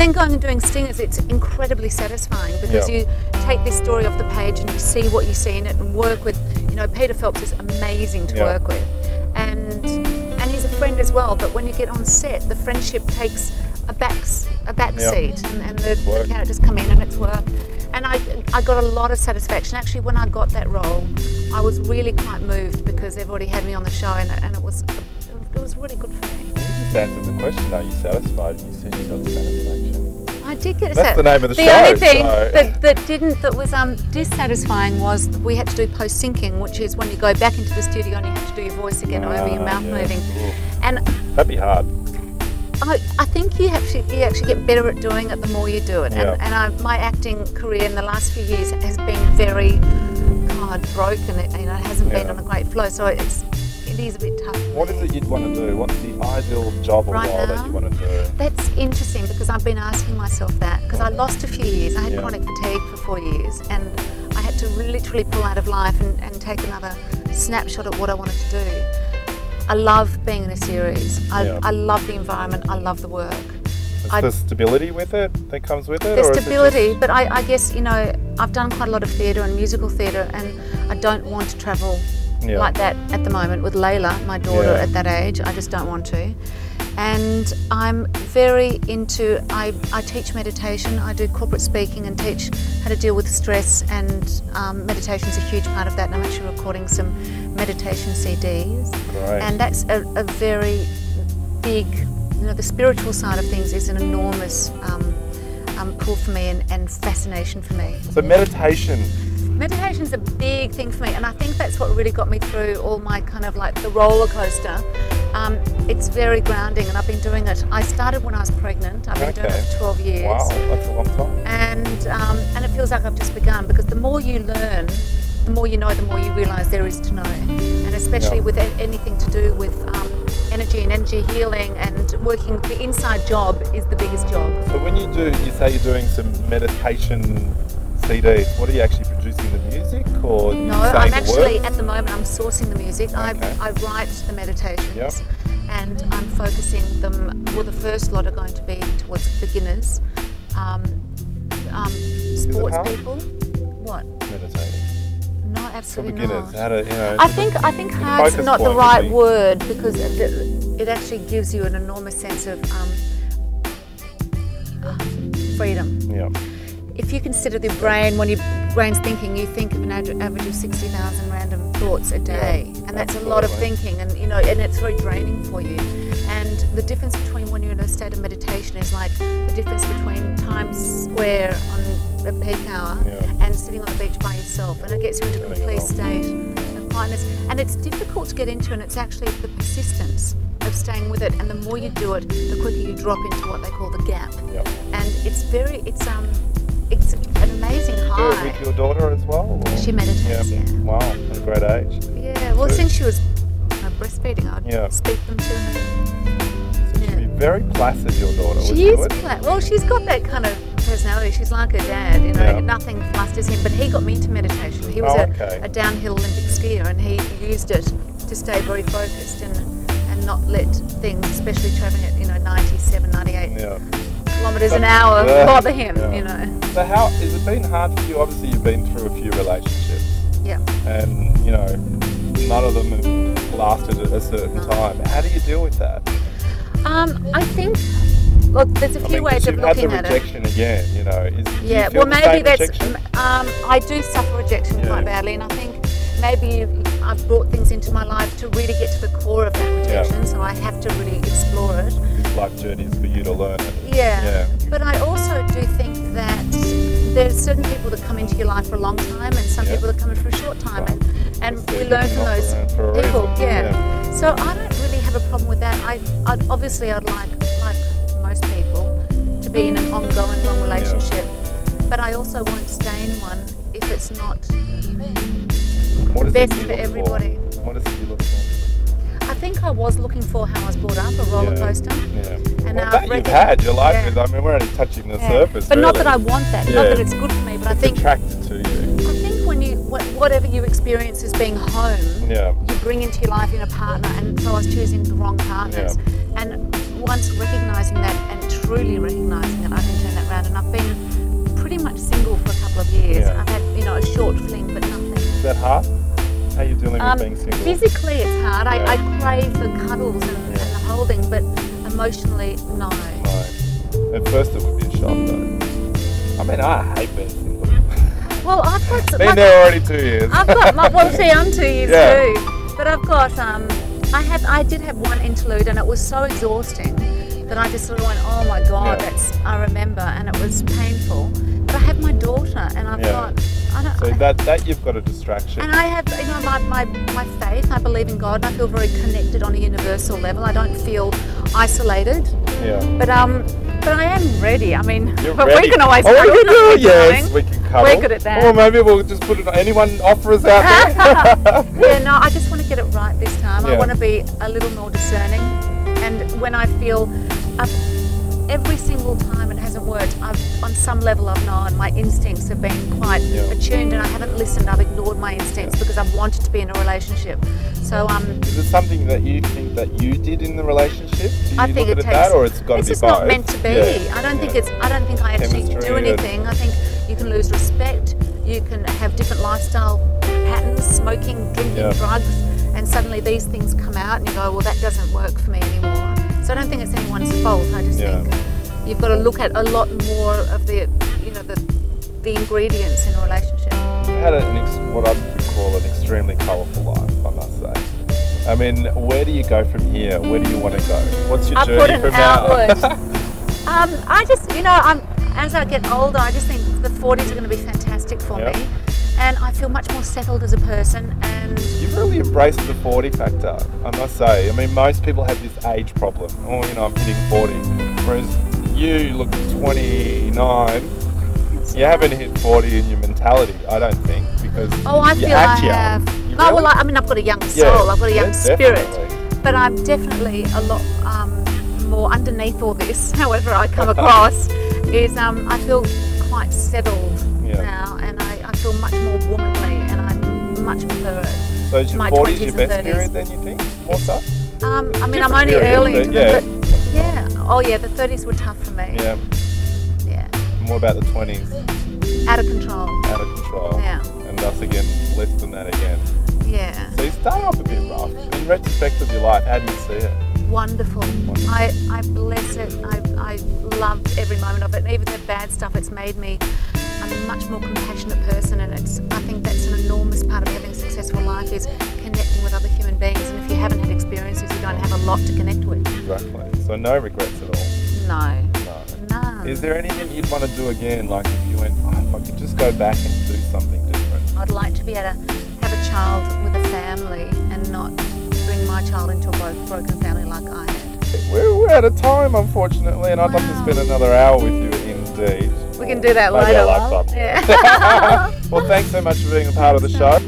then going and doing stingers, it's incredibly satisfying because you take this story off the page and you see what you see in it and work with, you know, Peter Phelps is amazing to work with. And he's a friend as well, but when you get on set, the friendship takes a back seat and the characters come in and it's work. And I got a lot of satisfaction. Actually, when I got that role, I was really quite moved because they've already had me on the show and it was really good for me. You just answered the question, are you satisfied? You said you got satisfaction. I did get That's the name of the show. The only thing that was dissatisfying was we had to do post-syncing, which is when you go back into the studio and you have to do your voice again over your mouth moving. And that'd be hard. I think you actually get better at doing it the more you do it. And my acting career in the last few years has been very broken. It hasn't been on a great flow, so it is a bit tough. What is it you'd want to do? What's the ideal job or role that you want to do? That's interesting because I've been asking myself that because I lost a few years. I had chronic fatigue for 4 years and I had to literally pull out of life and take another snapshot at what I wanted to do. I love being in a series. I love the environment. I love the work. Is there stability with it that comes with it? There's stability, but I guess, you know, I've done quite a lot of theatre and musical theatre and I don't want to travel like that at the moment with Layla, my daughter at that age. I just don't want to. And I'm very into, I teach meditation, I do corporate speaking and teach how to deal with stress, and meditation is a huge part of that, and I'm actually recording some meditation CDs. Great. And that's a very big, you know, the spiritual side of things is an enormous pull for me and fascination for me. So Meditation's a big thing for me, and I think that's what really got me through all my kind of like the roller coaster. It's very grounding, and I've been doing it. I started when I was pregnant. I've been doing it for 12 years. Wow, that's a long time. And it feels like I've just begun, because the more you learn, the more you know, the more you realise there is to know. And especially with anything to do with energy and energy healing and working, the inside job is the biggest job. So when you say you're doing some meditation CDs, what are you actually producing, the music or? No, I'm actually, at the moment, I'm sourcing the music. I write the meditations and I'm focusing them, well, the first lot are going to be towards beginners, sports people. What? Meditating. No, absolutely for beginners, not. how to, you know, I think hard's not the right word, because it actually gives you an enormous sense of freedom. Yeah. If you consider the brain, when your brain's thinking, you think of an average of 60,000 random thoughts a day, and that's a lot of thinking, and you know, and it's very draining for you. And the difference between when you're in a state of meditation is like the difference between Times Square on a peak hour and sitting on the beach by yourself, and it gets you into a complete state of quietness. And it's difficult to get into, and it's actually the persistence of staying with it. And the more you do it, the quicker you drop into what they call the gap. And it's an amazing high. Do it with your daughter as well? Or? She meditates, Wow, at a great age. Yeah, well, since she was breastfeeding, I'd speak them to her. So she'd be very placid, your daughter. She is placid. Well, she's got that kind of personality. She's like her dad, you know, nothing flusters him. But he got me into meditation. He was a downhill Olympic skier, and he used it to stay very focused and not let things, especially travelling at 97, 98 kilometres an hour, bother him. You know. So how has it been hard for you? Obviously, you've been through a few relationships. Yeah. And you know, none of them have lasted at a certain time. How do you deal with that? I think, look, there's a few ways of looking at it. You've had the rejection again, you know. Do you feel well, maybe that's. rejection? I do suffer rejection quite badly, and I think maybe I've brought things into my life to really get to the core of that rejection, so I have to really explore it. This life journey is for you to learn it. Yeah. But I also do think that there's certain people that come into your life for a long time, and some people that come in for a short time, and we learn from those people. So I don't really have a problem with that. I'd like most people to be in an ongoing long relationship, but I also won't stay in one if it's not best for everybody. What is it you look for? I think I was looking for how I was brought up, a roller coaster. And well, that you've had, your life is, I mean, we're only touching the surface. But not that I want that, not that it's good for me, but I think attracted to you. I think when whatever you experience as being home, you bring into your life in a partner, and so I was choosing the wrong partners. And once recognising that and truly recognising it, I can hard? How are you dealing with being single? Physically it's hard. I crave the cuddles and the holding, but emotionally, no. At first it would be a shock though. I mean, I hate being single. Well, I've got... Been there already 2 years. I've got... well, see, I'm 2 years too. But I've got... I did have one interlude and it was so exhausting that I just sort of went, oh my God, I remember, and it was painful. But I have my daughter and I've got... So that you've got a distraction. And I have, you know, my faith. I believe in God. And I feel very connected on a universal level. I don't feel isolated. Yeah. But I am ready. I mean, You're but ready. we can always. Oh, we can do it. Yes, we can cuddle. We're good at that. Or maybe we'll just put it. Anyone offers out there? Yeah. No, I just want to get it right this time. Yeah. I want to be a little more discerning. And when I feel every single time it hasn't worked, on some level I've known my instincts have been quite attuned, and I haven't listened. I've ignored my instincts because I've wanted to be in a relationship. So is it something that you think that you did in the relationship? Do you I think look it at takes that, or it's got to be both? It's just not meant to be. Yeah. I don't think I actually Chemistry do anything. I think you can lose respect. You can have different lifestyle patterns, smoking, drinking, drugs, and suddenly these things come out, and you go, well, that doesn't work for me anymore. So I don't think it's anyone's fault. I just think you've got to look at a lot more of the ingredients in a relationship. You had what I would call an extremely colourful life, I must say. I mean, where do you go from here? Where do you want to go? What's your journey from now? I just, as I get older, I just think the 40s are going to be fantastic for me. And I feel much more settled as a person. And you've really embraced the 40 factor, I must say. I mean, most people have this age problem. Oh, I'm hitting 40. Whereas you look 29. You haven't hit 40 in your mentality, I don't think, because I feel I have. Really? Oh, well, I mean, I've got a young soul, I've got a young spirit, definitely. But I'm definitely a lot more underneath all this, however I come across, is I feel quite settled now, and I feel much more womanly, and I much prefer it. So is your 40s your best period then, you think? More so? I mean, I'm only early into the... the 30s were tough for me. Yeah. And what about the 20s? Out of control. Out of control. Yeah. And thus again, less than that again. Yeah. So you start off a bit rough. In retrospect of your life, how do you see it? Wonderful. I bless it. I loved every moment of it. And even the bad stuff, it's made me a much more compassionate person. And I think that's an enormous part of having a successful life, is connecting with other human beings. And if you haven't had experiences, you don't have a lot to connect with. Exactly. So no regrets at all? No. None. Is there anything you'd want to do again? Like if you went, if I could just go back and do something different? I'd like to be able to have a child with a family and not bring my child into a broken family like I had. We're out of time, unfortunately, and I'd love to spend another hour with you indeed. We can do that later. Yeah. Well, thanks so much for being a part of the show.